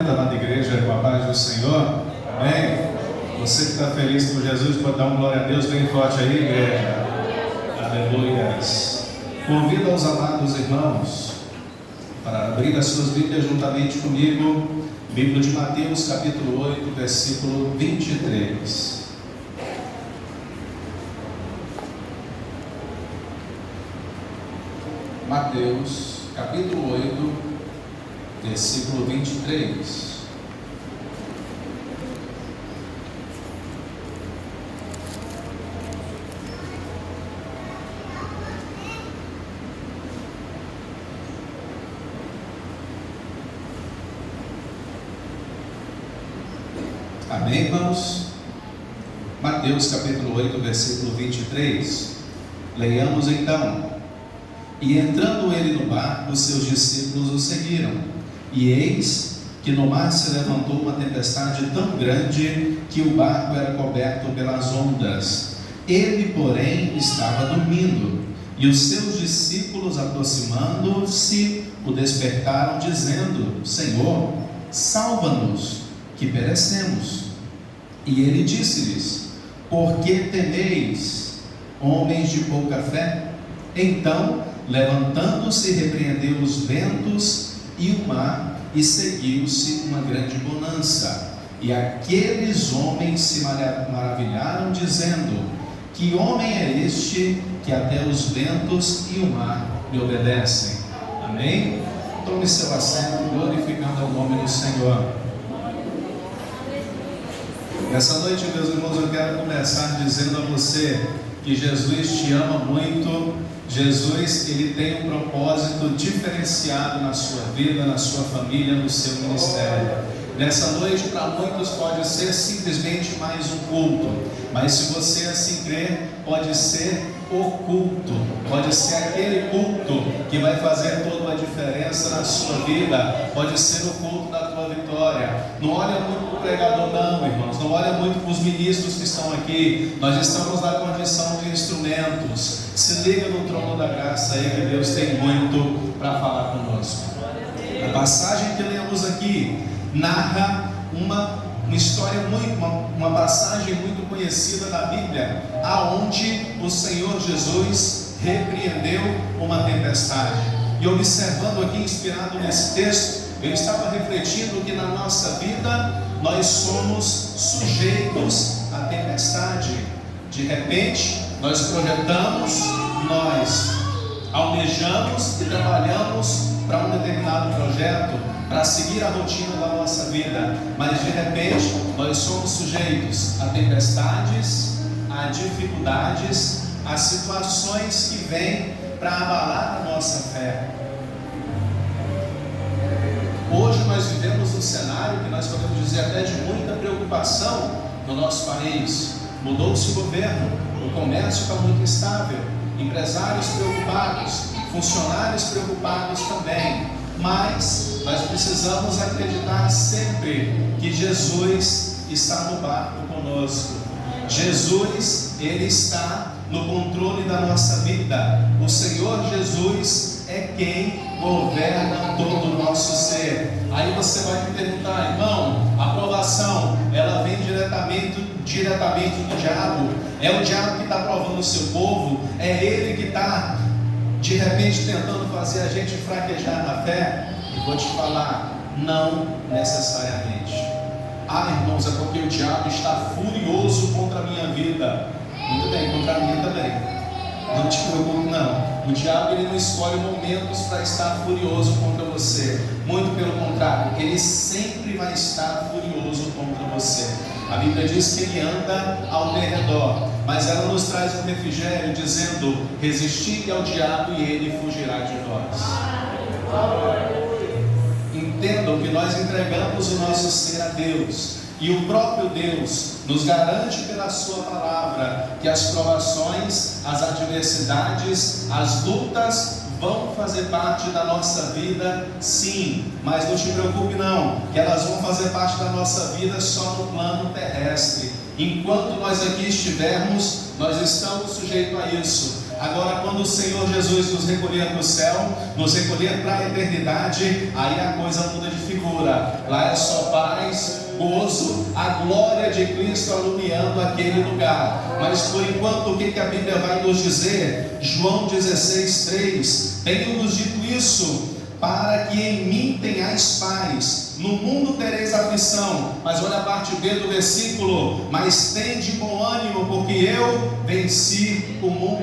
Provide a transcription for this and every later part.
Amada igreja, com a paz do Senhor, amém? Você que está feliz por Jesus, pode dar um glória a Deus bem forte aí, igreja. Aleluias. Convido aos amados irmãos para abrir as suas Bíblias juntamente comigo, Bíblia de Mateus, capítulo 8, versículo 23. Mateus, capítulo 8, versículo 23. Amém, irmãos? Mateus capítulo 8, versículo 23. Leiamos então. E entrando ele no barco, os seus discípulos o seguiram. E eis que no mar se levantou uma tempestade tão grande que o barco era coberto pelas ondas. Ele, porém, estava dormindo. E os seus discípulos, aproximando-se, o despertaram, dizendo: Senhor, salva-nos, que perecemos. E ele disse-lhes: Por que temeis, homens de pouca fé? Então, levantando-se, repreendeu os ventos e o mar, e seguiu-se uma grande bonança. E aqueles homens se maravilharam, dizendo: Que homem é este, que até os ventos e o mar lhe obedecem? Amém? Tome seu assento, glorificando o nome do Senhor. Nessa noite, meus irmãos, eu quero começar dizendo a você que Jesus te ama muito. Jesus, ele tem um propósito diferenciado na sua vida, na sua família, no seu ministério. Nessa noite, para muitos pode ser simplesmente mais um culto, mas se você assim crer, pode ser o culto, pode ser aquele culto que vai fazer toda a diferença na sua vida, pode ser o culto da tua vitória. Não olha muito para o pregador não, irmãos, não olha muito para os ministros que estão aqui. Nós estamos na condição de instrumentos. Se liga no trono da graça aí, que Deus tem muito para falar conosco. A passagem que lemos aqui narra uma história uma passagem muito conhecida da Bíblia, aonde o Senhor Jesus repreendeu uma tempestade. E observando aqui, inspirado nesse texto, eu estava refletindo que na nossa vida nós somos sujeitos à tempestade. De repente, nós projetamos, nós almejamos e trabalhamos para um determinado projeto, para seguir a rotina da nossa vida, mas de repente nós somos sujeitos a tempestades, a dificuldades, a situações que vêm para abalar a nossa fé. Hoje nós vivemos um cenário que nós podemos dizer até de muita preocupação no nosso país. Mudou-se o governo, o comércio está muito instável, empresários preocupados, funcionários preocupados também. Mas nós precisamos acreditar sempre que Jesus está no barco conosco. Jesus, ele está no controle da nossa vida. O Senhor Jesus é quem governa todo o nosso ser. Aí você vai me perguntar: irmão, a aprovação, ela vem diretamente do diabo? É o diabo que está provando o seu povo? É ele que está de repente tentando fazer a gente fraquejar na fé? E vou te falar, não necessariamente. Irmãos, é porque o diabo está furioso contra a minha vida. Muito bem, contra a minha também. Não te preocupe não. O diabo, ele não escolhe momentos para estar furioso contra você. Muito pelo contrário, ele sempre vai estar furioso contra você. A Bíblia diz que ele anda ao derredor, mas ela nos traz um refrigério dizendo: resisti ao diabo e ele fugirá de vós. Entendam que nós entregamos o nosso ser a Deus, e o próprio Deus nos garante pela sua palavra que as provações, as adversidades, as lutas vão fazer parte da nossa vida, sim, mas não te preocupe não, que elas vão fazer parte da nossa vida só no plano terrestre. Enquanto nós aqui estivermos, nós estamos sujeitos a isso. Agora, quando o Senhor Jesus nos recolher para o céu, nos recolher para a eternidade, aí a coisa muda de figura. Escritura. Lá é só paz, gozo, a glória de Cristo alumiando aquele lugar. Mas por enquanto, o que a Bíblia vai nos dizer? João 16:3: tenho-vos dito isso, para que em mim tenhais paz. No mundo tereis aflição. Mas olha a parte B do versículo: mas tende bom ânimo, porque eu venci o mundo.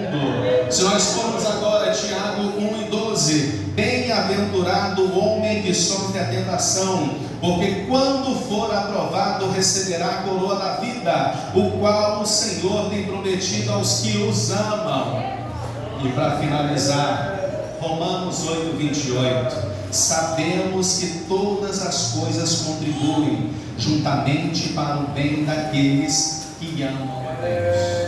Se nós formos agora Tiago 1:12: bem-aventurado o homem que sofre a tentação, porque quando for aprovado receberá a coroa da vida, o qual o Senhor tem prometido aos que os amam. E para finalizar, Romanos 8:28: sabemos que todas as coisas contribuem juntamente para o bem daqueles que amam a Deus.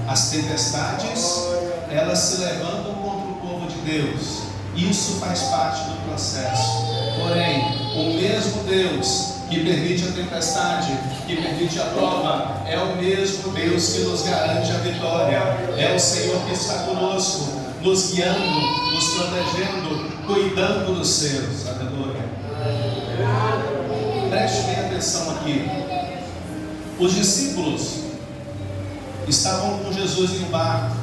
As tempestades, elas se levantam contra o povo de Deus. Isso faz parte do processo. Porém, o mesmo Deus que permite a tempestade, que permite a prova, é o mesmo Deus que nos garante a vitória. É o Senhor que está conosco, nos guiando, nos protegendo, cuidando dos seus. Aleluia. Preste bem atenção aqui. Os discípulos estavam com Jesus em um barco,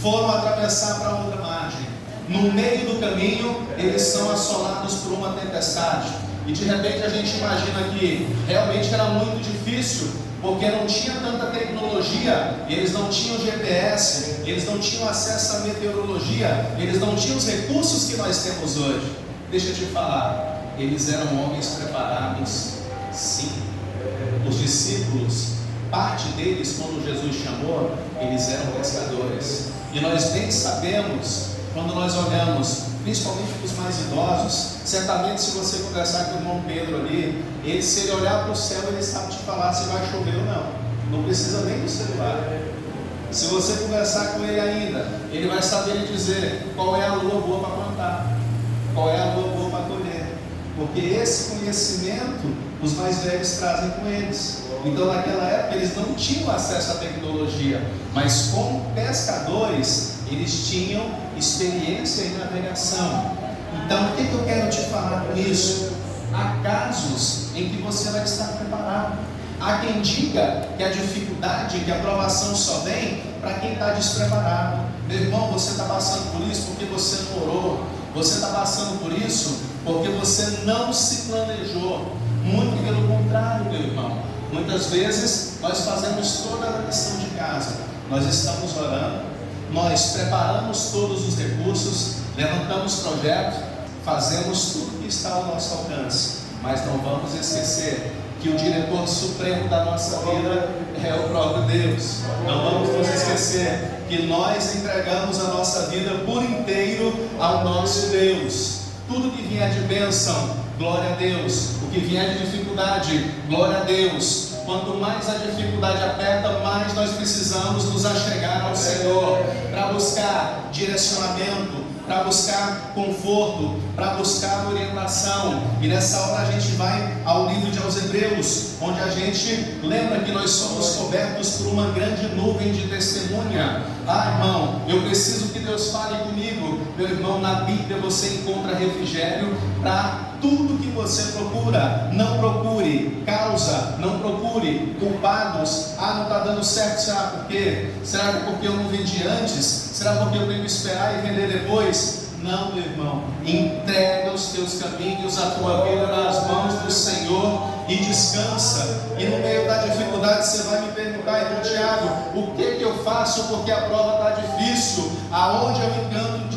foram atravessar para outra margem. No meio do caminho, eles são assolados por uma tempestade. E de repente a gente imagina que realmente era muito difícil, porque não tinha tanta tecnologia, eles não tinham GPS, eles não tinham acesso à meteorologia, eles não tinham os recursos que nós temos hoje. Deixa eu te falar, eles eram homens preparados, sim. Os discípulos, parte deles, quando Jesus chamou, eles eram pescadores. E nós bem sabemos, quando nós olhamos, principalmente para os mais idosos, certamente se você conversar com o irmão Pedro ali, se ele olhar para o céu, ele sabe te falar se vai chover ou não. Não precisa nem do celular. Se você conversar com ele ainda, ele vai saber lhe dizer qual é a lua boa para plantar, qual é a lua boa para colher. Porque esse conhecimento os mais velhos trazem com eles. Então naquela época eles não tinham acesso à tecnologia, mas como pescadores eles tinham experiência em navegação. Então o que eu quero te falar com isso? Há casos em que você vai estar preparado. Há quem diga que a dificuldade, que a provação só vem para quem está despreparado. Meu irmão, você está passando por isso porque você não orou. Você está passando por isso porque você não se planejou. Muito pelo contrário, meu irmão. Muitas vezes nós fazemos toda a lição de casa. Nós estamos orando, nós preparamos todos os recursos, levantamos projetos, fazemos tudo que está ao nosso alcance. Mas não vamos esquecer que o diretor supremo da nossa vida é o próprio Deus. Não vamos nos esquecer que nós entregamos a nossa vida por inteiro ao nosso Deus. Tudo que vier de bênção, glória a Deus. O que vier de dificuldade, glória a Deus. Quanto mais a dificuldade aperta, mais nós precisamos nos achegar ao Senhor para buscar direcionamento, para buscar conforto, para buscar orientação. E nessa hora a gente vai ao livro de aos Hebreus, onde a gente lembra que nós somos cobertos por uma grande nuvem de testemunha. Ah, irmão, eu preciso que Deus fale comigo. Meu irmão, na Bíblia você encontra refrigério para tudo que você procura. Não procure causa, não procure culpados. Ah, não está dando certo, será por quê? Será que porque eu não vendi antes? Será porque eu tenho que esperar e vender depois? Não, meu irmão, entrega os teus caminhos, a tua vida nas mãos do Senhor e descansa. E no meio da dificuldade você vai me perguntar, irmão Tiago, o que eu faço porque a prova está difícil? Aonde eu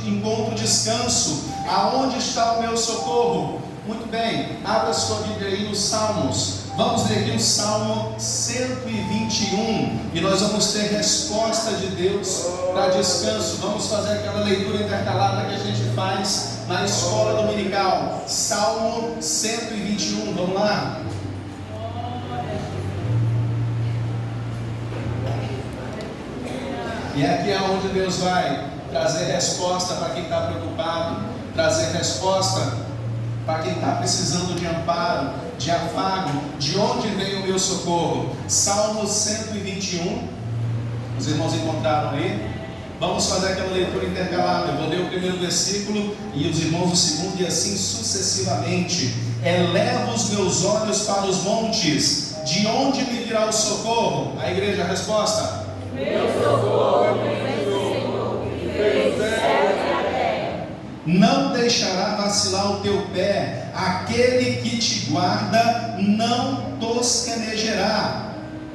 encontro descanso? Aonde está o meu socorro? Muito bem, abra sua Bíblia aí nos Salmos. Vamos ler aqui o Salmo 121 e nós vamos ter resposta de Deus para descanso. Vamos fazer aquela leitura intercalada que a gente faz na escola dominical. Salmo 121, vamos lá? E aqui é onde Deus vai trazer resposta para quem está preocupado, trazer resposta para quem está precisando de amparo, de afago. De onde vem o meu socorro? Salmo 121. Os irmãos encontraram aí? Vamos fazer aquela leitura intercalada. Eu vou ler o primeiro versículo e os irmãos o segundo, e assim sucessivamente. Eleva os meus olhos para os montes, de onde me virá o socorro? A igreja, a resposta: meu socorro vem do Senhor, que fez os céus e a terra. Não deixará vacilar o teu pé, aquele que te guarda não tosquenejará.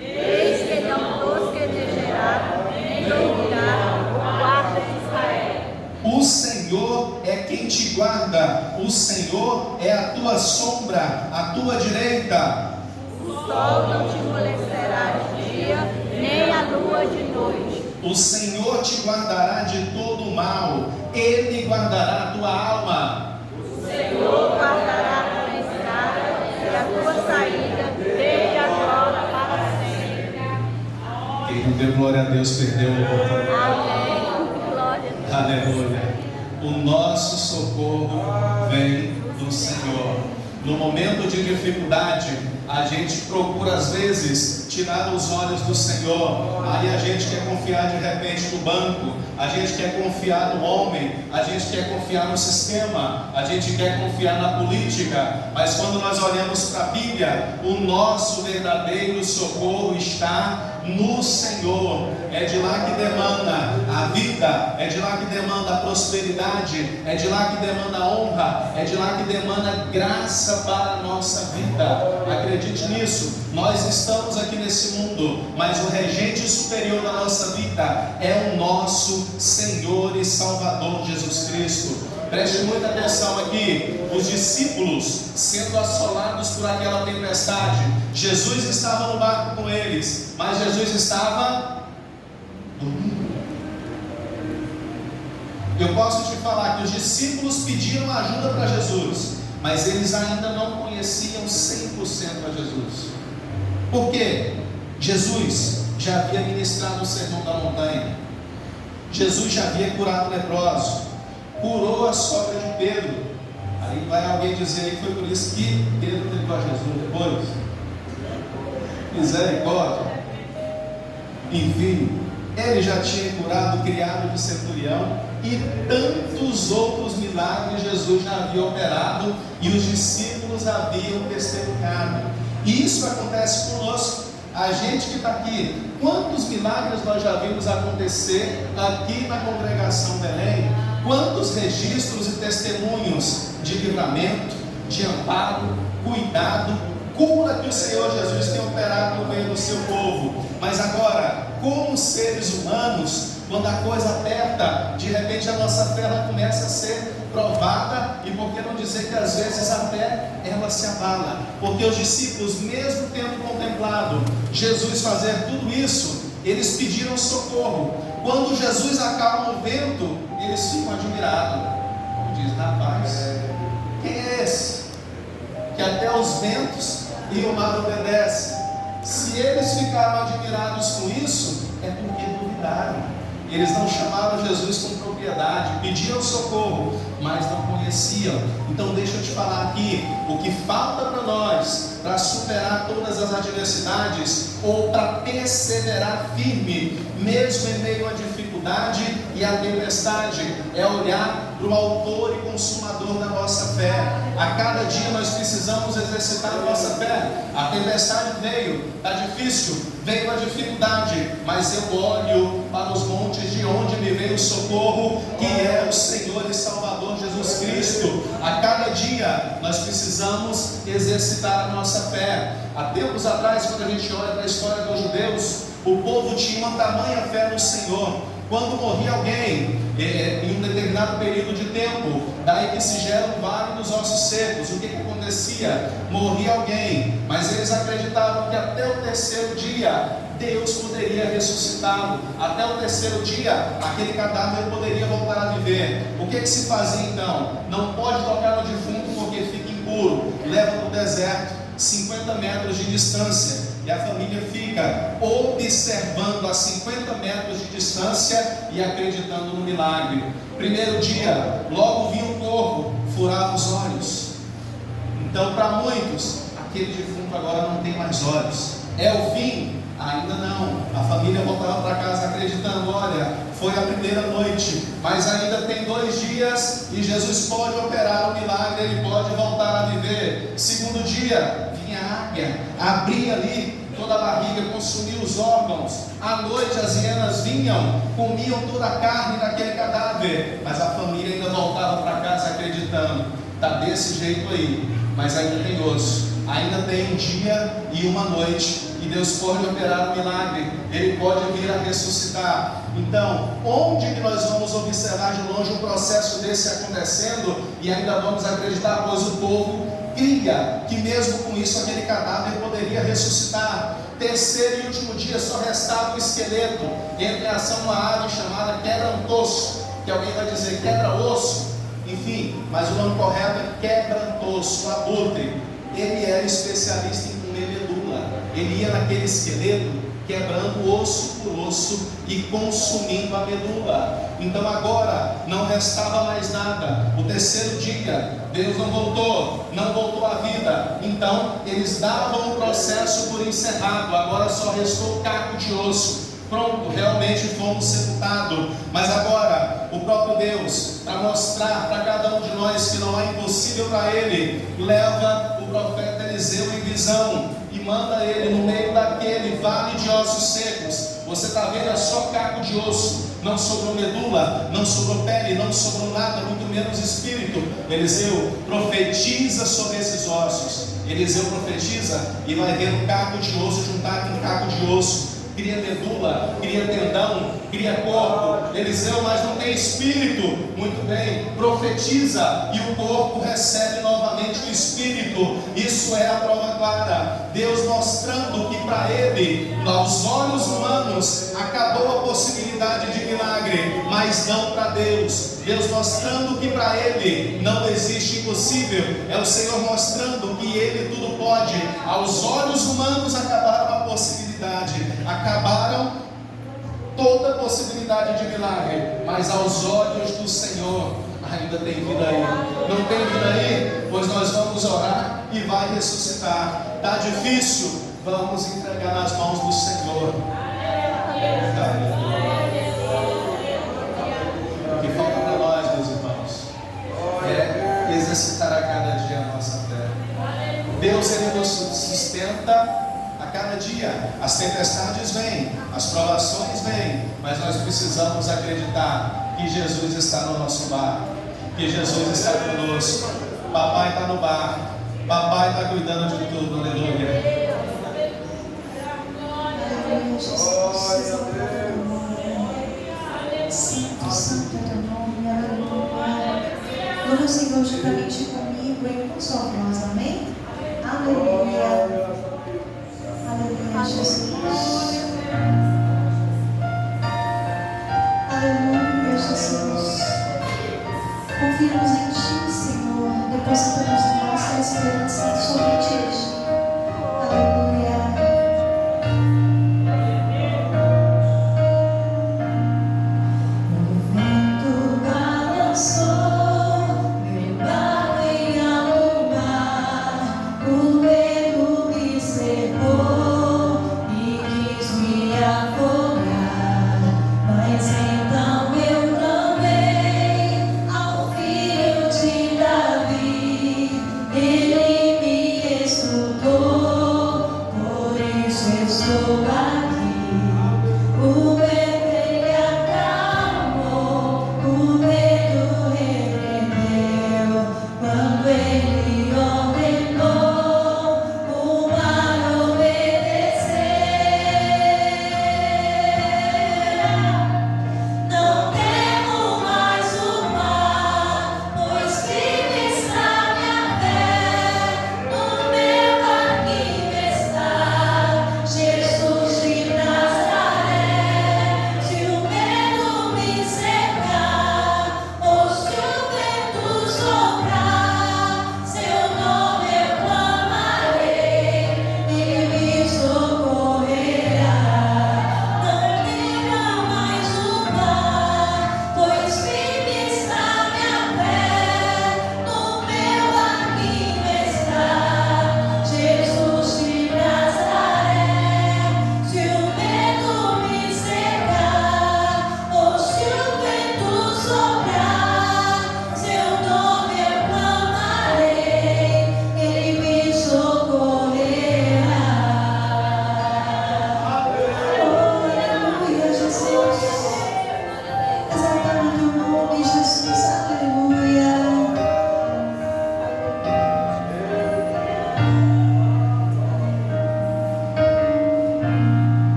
Eis que não tosquenejará, nem dormirá o guarda de Israel. O Senhor é quem te guarda, o Senhor é a tua sombra, a tua direita. O sol não te molestará de dia, nem a lua de noite. O Senhor te guardará de todo o mal, Ele guardará a tua alma. O Senhor guardará a tua entrada e a tua saída, desde agora para sempre. Quem não deu glória a Deus perdeu a oportunidade. Amém. Glória a Deus. Aleluia. O nosso socorro vem do Senhor. No momento de dificuldade, a gente procura às vezes tirar os olhos do Senhor. Aí a gente quer confiar de repente no banco, a gente quer confiar no homem, a gente quer confiar no sistema, a gente quer confiar na política. Mas quando nós olhamos para a Bíblia, o nosso verdadeiro socorro está no Senhor. É de lá que demanda a vida, é de lá que demanda a prosperidade, é de lá que demanda a honra, é de lá que demanda graça para a nossa vida. Acredite nisso. Nós estamos aqui nesse mundo, mas o regente superior da nossa vida é o nosso Senhor e Salvador Jesus Cristo. Preste muita atenção aqui. Os discípulos sendo assolados por aquela tempestade, Jesus estava no barco com eles, mas Jesus estava dormindo. Eu posso te falar que os discípulos pediram ajuda para Jesus, mas eles ainda não conheciam 100% a Jesus. Por quê? Jesus já havia ministrado o sermão da montanha, Jesus já havia curado o leproso, curou a sogra de Pedro. Aí vai alguém dizer que foi por isso que Pedro negou a Jesus depois. Misericórdia. Enfim, ele já tinha curado o criado de centurião e tantos outros milagres Jesus já havia operado e os discípulos haviam testemunhado. E isso acontece conosco. A gente que está aqui, quantos milagres nós já vimos acontecer aqui na congregação Belém? Quantos registros e testemunhos de livramento, de amparo, cuidado, cura que o Senhor Jesus tem operado no meio do seu povo. Mas agora, como seres humanos, quando a coisa aperta, de repente a nossa fé ela começa a ser provada, e por que não dizer que às vezes até ela se abala, porque os discípulos, mesmo tendo contemplado Jesus fazer tudo isso, eles pediram socorro. Quando Jesus acalma o vento, eles ficam admirados. Como diz, rapaz, quem é esse? Que até os ventos e o mar obedecem. Se eles ficaram admirados com isso, é porque duvidaram. Eles não chamaram Jesus com propriedade, pediam socorro, mas não conheciam. Então deixa eu te falar aqui, o que falta para nós, para superar todas as adversidades, ou para perseverar firme, mesmo em meio à dificuldade e à tempestade, é olhar para o autor e consumador da nossa fé. A cada dia nós precisamos exercitar a nossa fé. A tempestade veio, está difícil, veio a dificuldade, mas eu olho para os montes de onde me veio o socorro, que é o Senhor e Salvador Jesus Cristo. A cada dia nós precisamos exercitar a nossa fé. Há tempos atrás, quando a gente olha para a história dos judeus, o povo tinha uma tamanha fé no Senhor. Quando morria alguém, em um determinado período de tempo, daí que se gera um vale dos ossos secos, o que acontecia? Morria alguém, mas eles acreditavam que até o terceiro dia Deus poderia ressuscitá-lo. Até o terceiro dia aquele cadáver poderia voltar a viver. O que se fazia então? Não pode tocar no defunto porque fica impuro. Leva para o deserto, 50 metros de distância, e a família fica observando a 50 metros de distância e acreditando no milagre. Primeiro dia, logo vinha um corvo, furava os olhos. Então para muitos, aquele defunto agora não tem mais olhos. É o fim? Ainda não. A família voltava para casa acreditando, olha, foi a primeira noite, mas ainda tem 2 dias e Jesus pode operar o milagre, ele pode voltar a viver. Segundo dia, vinha a águia, abria ali toda a barriga, consumia os órgãos. À noite as hienas vinham, comiam toda a carne daquele cadáver, mas a família ainda voltava para casa acreditando, está desse jeito aí, mas ainda tem osso, ainda tem um dia e uma noite, e Deus pode operar um milagre, Ele pode vir a ressuscitar. Então, onde que nós vamos observar de longe um processo desse acontecendo e ainda vamos acreditar, pois o povo cria que mesmo com isso aquele cadáver poderia ressuscitar. Terceiro e último dia só restava o esqueleto, entre a ação uma ave chamada quebra-osso, que alguém vai dizer quebra-osso, enfim, mas o nome correto é quebra-osso, o abutre. Ele era especialista em comer medula, ele ia naquele esqueleto quebrando osso por osso e consumindo a medula. Então agora não restava mais nada. O terceiro dia, Deus não voltou à vida. Então eles davam o processo por encerrado. Agora só restou caco de osso. Pronto, realmente fomos sepultados. Mas agora o próprio Deus, para mostrar para cada um de nós que não é impossível para Ele, leva o profeta Eliseu em visão e manda ele no meio daquele vale de ossos secos. Você está vendo, é só caco de osso, não sobrou medula, não sobrou pele, não sobrou nada, muito menos espírito. Eliseu profetiza sobre esses ossos. Eliseu profetiza e vai ver um caco de osso juntar com um caco de osso. Cria medula, cria tendão, cria corpo. Eliseu, mas não tem espírito. Muito bem, profetiza e o corpo recebe novamente o espírito. Isso é a prova clara. Deus mostrando que para ele, aos olhos humanos, acabou a possibilidade de milagre, mas não para Deus. Deus mostrando que para ele não existe impossível. É o Senhor mostrando que ele tudo pode. Aos olhos humanos acabaram a possibilidade, acabaram toda possibilidade de milagre, mas aos olhos do Senhor ainda tem vida aí. Não tem vida aí? Pois nós vamos orar e vai ressuscitar. Está difícil? Vamos entregar nas mãos do Senhor. O que falta para nós, meus irmãos, é exercitar a cada dia a nossa fé. Deus, Ele nos sustenta a cada dia. As tempestades vêm, as provações vêm, mas nós precisamos acreditar que Jesus está no nosso barco, que Jesus está conosco. Papai está no barco, papai está cuidando de tudo. Aleluia. Santo, santo é teu nome, aleluia. Louva o Senhor juntamente comigo em uma só voz, amém? Aleluia. Aleluia, Jesus. Aleluia, Jesus. Confiamos em Ti, Senhor. Depositamos nossa esperança somente em Ti. Aleluia. O vento balançou meu barco em alto mar. O medo me cercou e quis me afogar, mas então eu clamei ao Filho de Davi. Ele me escutou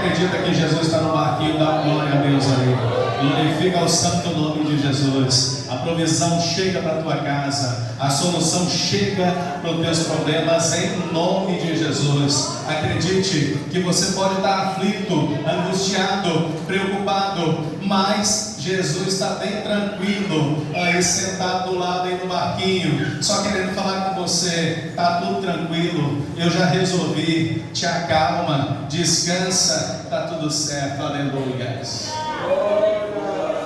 acredita que Jesus está no barquinho, dá glória a Deus aí. Glorifica o santo nome de Jesus. A provisão chega para a tua casa, a solução chega para os teus problemas em nome de Jesus. Acredite que você pode estar aflito, angustiado, preocupado, mas Jesus está bem tranquilo aí sentado do lado aí no barquinho, só querendo falar com você. Está tudo tranquilo, eu já resolvi, te acalma, descansa, está tudo certo, aleluia.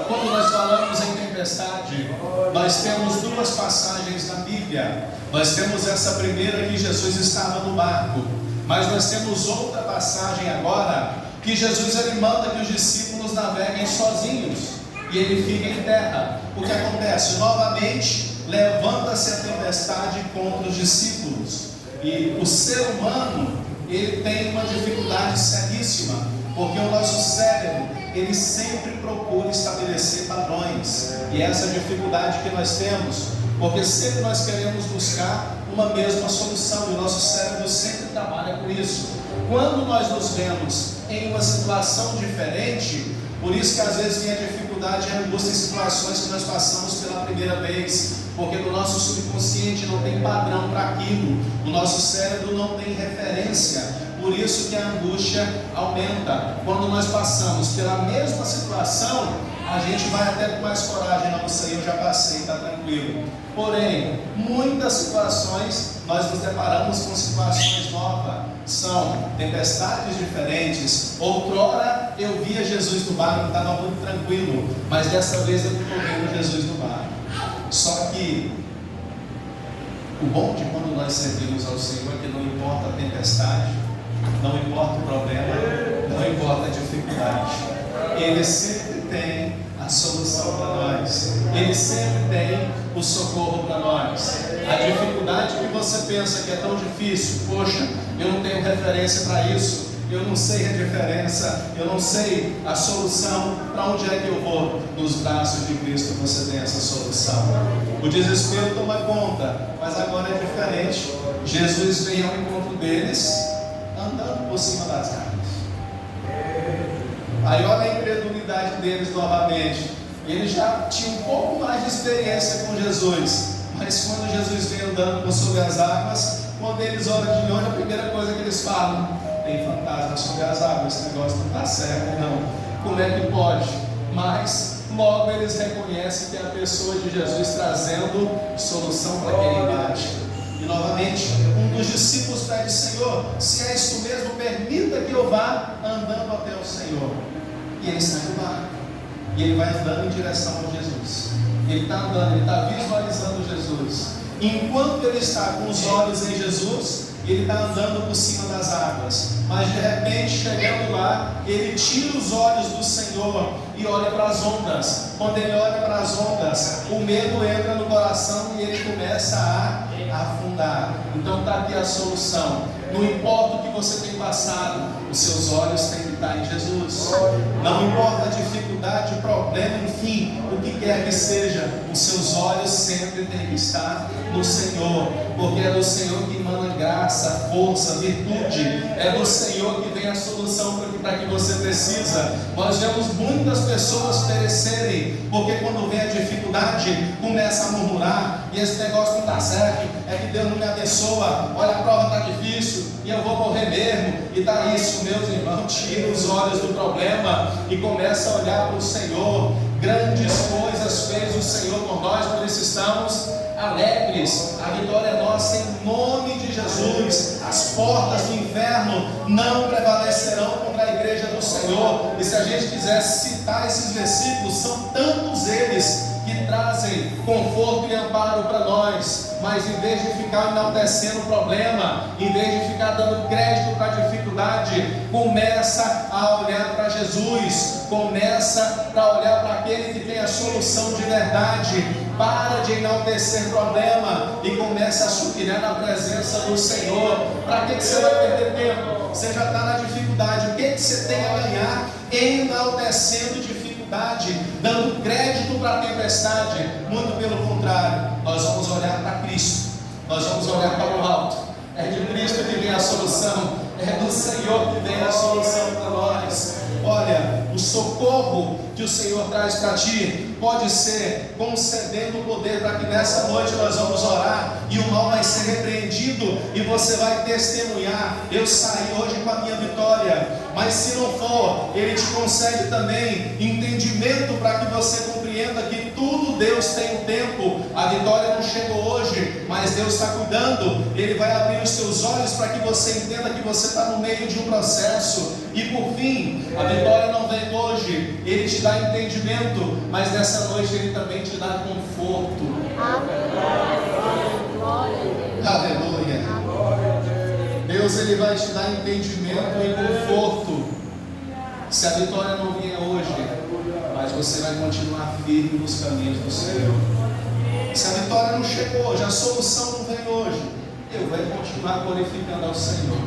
Quando nós falamos em tempestade, nós temos duas passagens na Bíblia. Nós temos essa primeira que Jesus estava no barco, mas nós temos outra passagem agora que Jesus ele manda que os discípulos naveguem sozinhos e ele fica em terra. O que acontece? Novamente levanta-se a tempestade contra os discípulos, e o ser humano ele tem uma dificuldade seríssima, porque o nosso cérebro ele sempre procura estabelecer padrões, e essa dificuldade que nós temos, porque sempre nós queremos buscar uma mesma solução, e o nosso cérebro sempre trabalha com isso. Quando nós nos vemos em uma situação diferente, por isso que às vezes vem a dificuldade e a angústia em situações que nós passamos pela primeira vez, porque no nosso subconsciente não tem padrão para aquilo, o nosso cérebro não tem referência. Por isso que a angústia aumenta. Quando nós passamos pela mesma situação, a gente vai até com mais coragem. Não, isso aí eu já passei, está tranquilo. Porém, muitas situações nós nos deparamos com situações novas. São tempestades diferentes. Outrora eu via Jesus no barco, estava muito tranquilo, mas dessa vez eu estou vendo Jesus no barco. Só que o bom de quando nós servimos ao Senhor é que não importa a tempestade, não importa o problema, não importa a dificuldade, Ele sempre tem a solução para nós, Ele sempre tem o socorro para nós. A dificuldade que você pensa que é tão difícil, poxa, eu não tenho referência para isso, eu não sei a diferença, eu não sei a solução, para onde é que eu vou? Nos braços de Cristo você tem essa solução. O desespero toma conta, mas agora é diferente. Jesus vem ao encontro deles, andando por cima das águas. Aí olha a incredulidade deles novamente. Eles já tinham um pouco mais de experiência com Jesus, mas quando Jesus vem andando sobre as águas, quando eles olham de longe, a primeira coisa que eles falam: tem fantasma sobre as águas, esse negócio não está certo não, como é que pode? Mas logo eles reconhecem que é a pessoa de Jesus trazendo solução para aquele embate. E novamente, um dos discípulos pede: Senhor, se és tu mesmo, permita que eu vá andando até o Senhor. E ele sai do barco, e ele vai andando em direção a Jesus. Ele está andando, ele está visualizando Jesus. Enquanto ele está com os olhos em Jesus, ele está andando por cima das águas. Mas de repente, chegando lá, ele tira os olhos do Senhor e olha para as ondas. Quando ele olha para as ondas, o medo entra no coração e ele começa a afundar. Então está aqui a solução. Não importa o que você tem passado, os seus olhos têm que estar em Jesus. Não importa a dificuldade, o problema, enfim, o que quer que seja, os seus olhos sempre têm que estar no Senhor, porque é do Senhor que emana graça, força, virtude. É do Senhor que vem a solução para que você precisa. Nós vemos muitas pessoas perecerem, porque quando vem a dificuldade, começa a murmurar, e esse negócio não está certo, é que Deus não me abençoa, olha, a prova está difícil, e eu vou morrer mesmo. E está isso, meus irmãos. Tira os olhos do problema e começa a olhar para o Senhor. Grandes coisas fez o Senhor por nós, por isso estamos alegres. A vitória é nossa em nome de Jesus. As portas do inferno não prevalecerão contra a igreja do Senhor. E se a gente quisesse citar esses versículos, são tantos eles que trazem conforto e amparo para nós. Mas em vez de ficar enaltecendo o problema, em vez de ficar dando crédito para a dificuldade, começa a olhar para Jesus, começa a olhar para aquele que tem a solução de verdade. Para de enaltecer problema e comece a suspirar na presença do Senhor. Para que você vai perder tempo? Você já está na dificuldade. O que você tem a ganhar enaltecendo dificuldade, dando crédito para a tempestade? Muito pelo contrário, nós vamos olhar para Cristo, nós vamos olhar para o alto. É de Cristo que vem a solução, é do Senhor que vem a solução para nós. socorro que o Senhor traz para ti, pode ser concedendo o poder para que nessa noite nós vamos orar e o mal vai ser repreendido e você vai testemunhar: eu saí hoje com a minha vitória. Mas se não for, Ele te concede também entendimento para que você compreenda que tudo Deus tem um tempo. A vitória não chegou hoje, mas Deus está cuidando. Ele vai abrir os seus olhos para que você entenda que você está no meio de um processo. E por fim, a vitória não vem hoje, Ele te dá entendimento, mas nessa noite Ele também te dá conforto. Aleluia. Deus, Ele vai te dar entendimento e conforto. Se a vitória não vier hoje, mas você vai continuar firme nos caminhos do Senhor. Se a vitória não chegou hoje, a solução não vem hoje, eu vou continuar glorificando ao Senhor.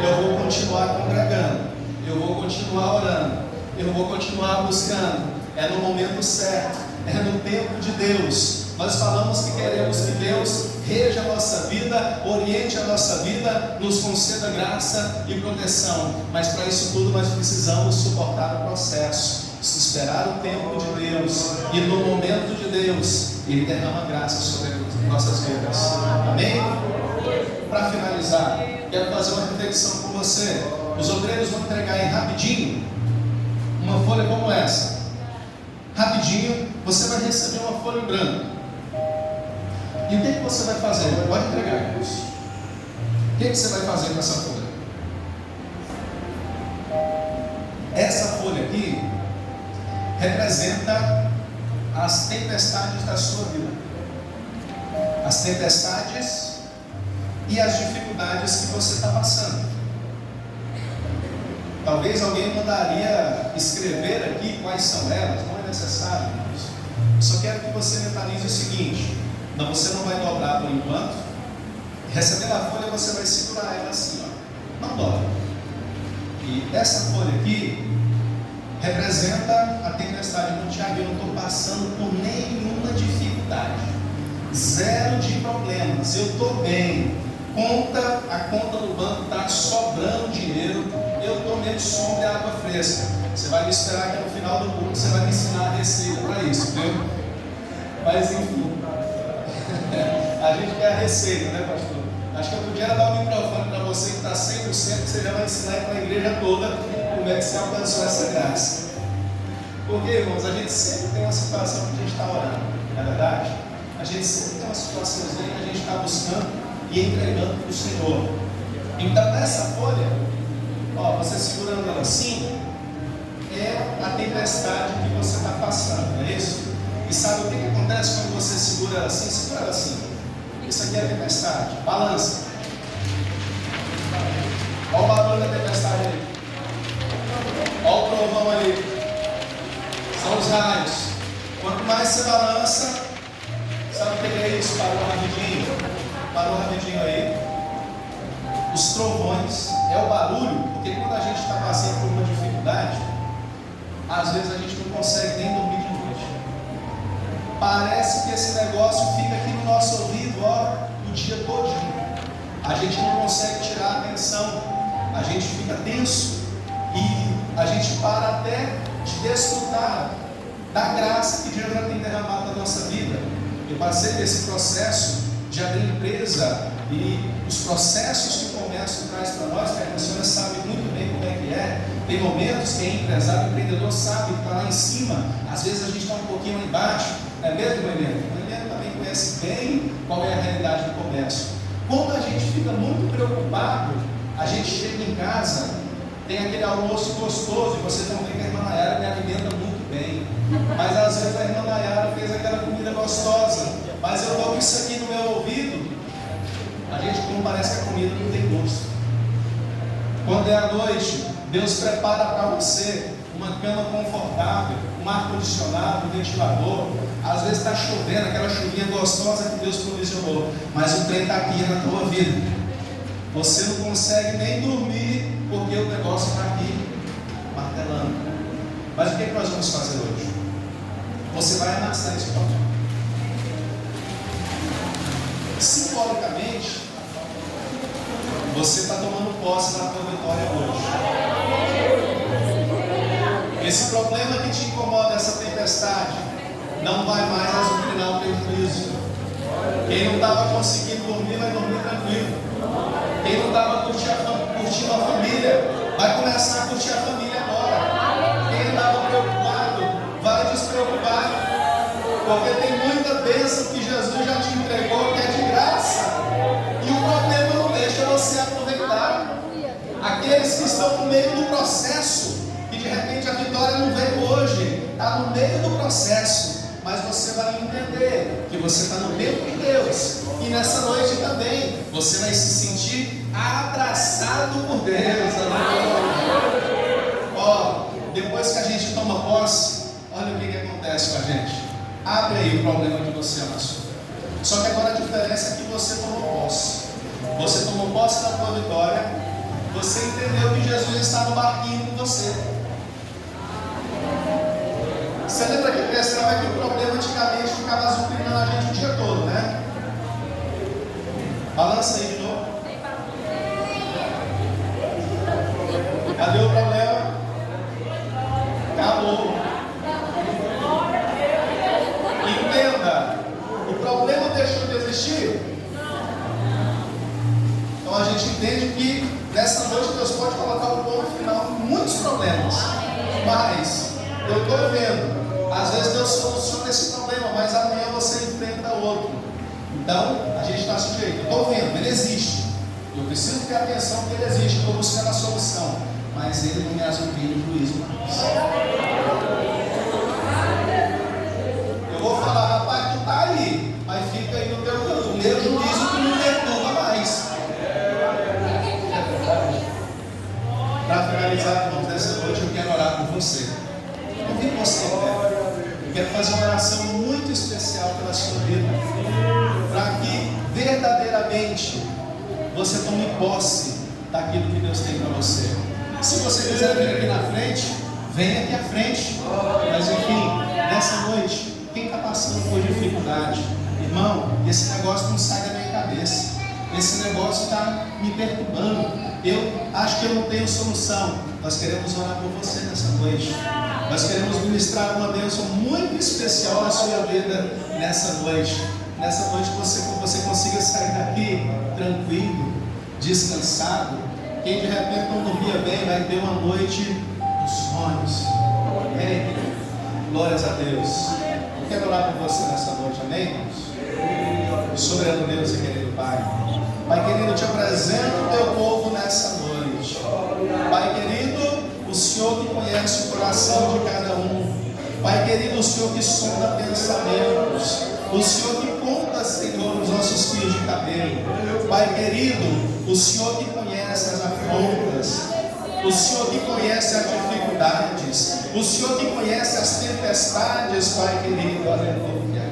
Eu vou continuar congregando. Eu vou continuar orando. Eu vou continuar buscando. É no momento certo. É no tempo de Deus. Nós falamos que queremos que Deus reja a nossa vida, oriente a nossa vida, nos conceda graça e proteção. Mas para isso tudo nós precisamos suportar o processo, esperar o tempo de Deus. E no momento de Deus, Ele derrama graça sobre nossas vidas. Amém? Para finalizar, quero fazer uma reflexão com você. Os obreiros vão entregar aí rapidinho uma folha como essa. Rapidinho, você vai receber uma folha em branco. E o que você vai fazer? Pode entregar, irmãos. O que você vai fazer com essa folha? Essa folha aqui representa as tempestades da sua vida. As tempestades e as dificuldades que você está passando. Talvez alguém mandaria escrever aqui quais são elas, não é necessário, irmãos. Eu só quero que você mentalize o seguinte: não, você não vai dobrar por enquanto. Recebendo a folha, você vai segurar ela assim, ó. Não dobra. E essa folha aqui representa a tempestade do Tiago. Eu não estou passando por nenhuma dificuldade, zero de problemas, eu estou bem. A conta do banco está sobrando dinheiro, eu estou meio sombra e água fresca. Você vai me esperar que no final do curso você vai me ensinar a receita para isso, viu? Mas enfim, a gente quer a receita, né, pastor? Acho que eu podia dar um microfone para você que está 100%, que você já vai ensinar para a igreja toda como é que você alcançou essa graça. Porque, irmãos, a gente sempre tem uma situação que a gente está orando, não é verdade? A gente sempre tem uma situaçãozinha que a gente está buscando e entregando para o Senhor. Então, nessa folha, ó, você segurando ela assim, é a tempestade que você está passando, não é isso? E sabe o que acontece quando você segura ela assim? Segura ela assim. Isso aqui é a tempestade. Balança. Olha o barulho da tempestade ali. Olha o trovão ali. São os raios. Quanto mais você balança, sabe o que é isso? Parou rapidinho aí. Os trovões é o barulho, porque quando a gente está passando por uma dificuldade, às vezes a gente não consegue nem dormir de noite. Parece que esse negócio fica aqui no nosso ouvido, ó, o dia todinho. A gente não consegue tirar a atenção, a gente fica tenso e a gente para até de desfrutar da graça que Deus já tem derramado na nossa vida. Eu passei desse processo de abrir empresa e os processos que o comércio traz para nós, que a senhora sabe muito bem como é que é. Tem momentos que é empresário, empreendedor sabe que está lá em cima, às vezes a gente está um pouquinho lá embaixo, não é mesmo, Helena? O Helena também conhece bem qual é a realidade do comércio. Quando a gente fica muito preocupado, a gente chega em casa, tem aquele almoço gostoso, e vocês vão ver que a irmã Nayara me alimenta muito bem, mas às vezes a irmã Nayara fez aquela comida gostosa, mas eu dou isso aqui no meu ouvido, a gente como parece que a comida não tem gosto. Quando é à noite, Deus prepara para você uma cama confortável, um ar-condicionado, um ventilador. Às vezes está chovendo, aquela chuvinha gostosa que Deus provisionou, mas o trem está aqui na tua vida. Você não consegue nem dormir porque o negócio está aqui martelando. Mas o que nós vamos fazer hoje? Você vai amassar esse pão. Simbolicamente, você está tomando posse da tua vitória hoje. Esse problema que te incomoda, essa tempestade, não vai mais azucrinar o teu juízo. Quem não estava conseguindo dormir, vai dormir tranquilo. Quem não estava curtindo a família, vai começar a curtir a família agora. Quem não estava preocupado, vai despreocupar. Porque tem muita bênção que Jesus já te entregou, que é de graça. E o problema não deixa você aproveitar. Aqueles que estão no meio do processo, e de repente a vitória não veio hoje, está no meio do processo, mas você vai entender que você está no meio de Deus, e nessa noite também você vai se sentir abraçado por Deus. Ó, depois que a gente toma posse, olha o que acontece com a gente. Abre aí o problema que você amassou. Só que agora a diferença é que você tomou posse. Você tomou posse da tua vitória. Você entendeu que Jesus está no barquinho com você. Você lembra que a questão é que o problema antigamente ficava azucrinando a gente o dia todo, né? Balança aí de novo. Cadê o problema? Acabou. Entenda, o problema deixou de existir. Então a gente entende que nessa noite Deus pode colocar o ponto final em muitos problemas. Mas eu estou vendo, às vezes Deus soluciona esse problema, mas amanhã você enfrenta outro. Então a gente está sujeito. Eu estou vendo, ele existe. Eu preciso ter atenção que ele existe. Estou buscando a solução, mas ele não me azucrina o juízo mais. Eu vou falar, rapaz, tu está aí, mas fica aí no teu canto. O meu juízo tu não perturba mais. Para finalizar, irmãos, nessa noite eu quero orar por você. Eu vi você, eu quero fazer uma oração muito especial pela sua vida, para que verdadeiramente você tome posse daquilo que Deus tem para você. Se você quiser vir aqui na frente, venha aqui à frente. Mas enfim, nessa noite, quem está passando por dificuldade, irmão, esse negócio não sai da minha cabeça. Esse negócio está me perturbando. Eu acho que eu não tenho solução. Nós queremos orar por você nessa noite. Nós queremos ministrar uma bênção muito especial na sua vida nessa noite. Nessa noite você consiga sair daqui tranquilo, descansado. Quem de repente não dormia bem vai ter uma noite dos sonhos. Amém? Glórias a Deus. Eu quero orar por você nessa noite, amém, irmãos? Soberano Deus e querido Pai. Pai querido, eu te apresento o teu povo nessa noite. Pai querido, o Senhor que conhece o coração de cada um. Pai querido, o Senhor que sonda pensamentos. O Senhor que conta, Senhor, os nossos fios de cabelo. Pai querido, o Senhor que conhece as afrontas. O Senhor que conhece as dificuldades. O Senhor que conhece as tempestades, Pai querido, aleluia.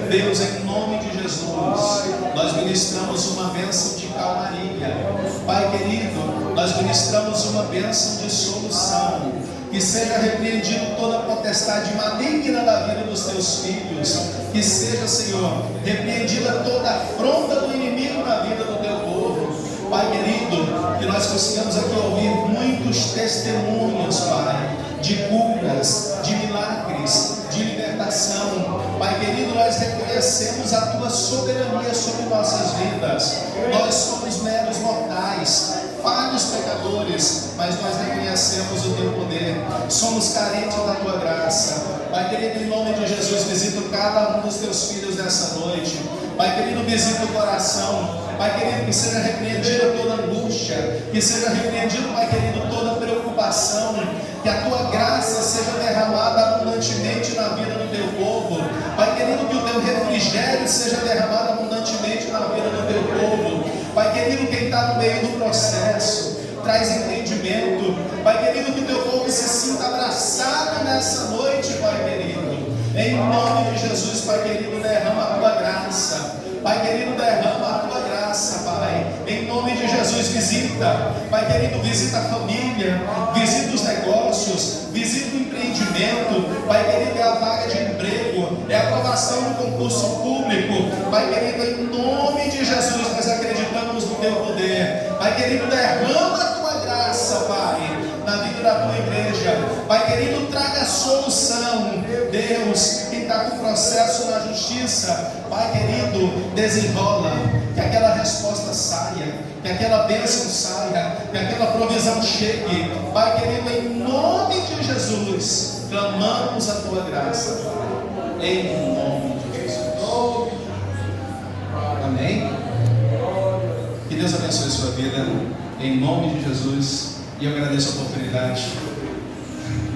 Deus, em nome de Jesus, nós ministramos uma bênção de calmaria. Pai querido, nós ministramos uma bênção de solução. Que seja repreendido toda potestade maligna da vida dos teus filhos. Que seja, Senhor, repreendida toda afronta do inimigo na vida do teu povo. Pai querido, que nós consigamos aqui ouvir muitos testemunhos, Pai, de curas, de milagres, de libertação. Pai querido, nós reconhecemos a Tua soberania sobre nossas vidas. Nós somos meros mortais, falhos pecadores, mas nós reconhecemos o Teu poder. Somos carentes da Tua graça. Pai querido, em nome de Jesus, visita cada um dos Teus filhos nessa noite. Pai querido, visita o coração. Pai querido, que seja repreendida toda angústia, que seja repreendido, Pai querido, toda preocupação, que a Tua graça seja derramada abundantemente na vida do Teu povo. Pai querido, que o Teu refrigério seja derramado abundantemente na vida do Teu povo. Pai querido, quem está no meio do processo, traz entendimento. Pai querido, que o Teu povo se sinta abraçado nessa noite, Pai querido. Em nome de Jesus, Pai querido, derrama a Tua graça. Pai querido, derrama a Tua graça, Pai. Em nome de Jesus, visita. Pai querido, visita a família, visita os negócios, visita o empreendimento. Pai querido, é a vaga de emprego, é a aprovação do concurso público. Pai querido, em nome de Jesus, nós acreditamos no Teu poder. Pai querido, derrama a Tua graça, Pai, na vida da tua igreja. Pai querido, traga solução. Deus, quem está com processo na justiça, Pai querido, desenrola, que aquela resposta saia, que aquela bênção saia, que aquela provisão chegue. Pai querido, em nome de Jesus, clamamos a tua graça, em nome de Jesus. Amém? Que Deus abençoe a sua vida, em nome de Jesus. E eu agradeço a oportunidade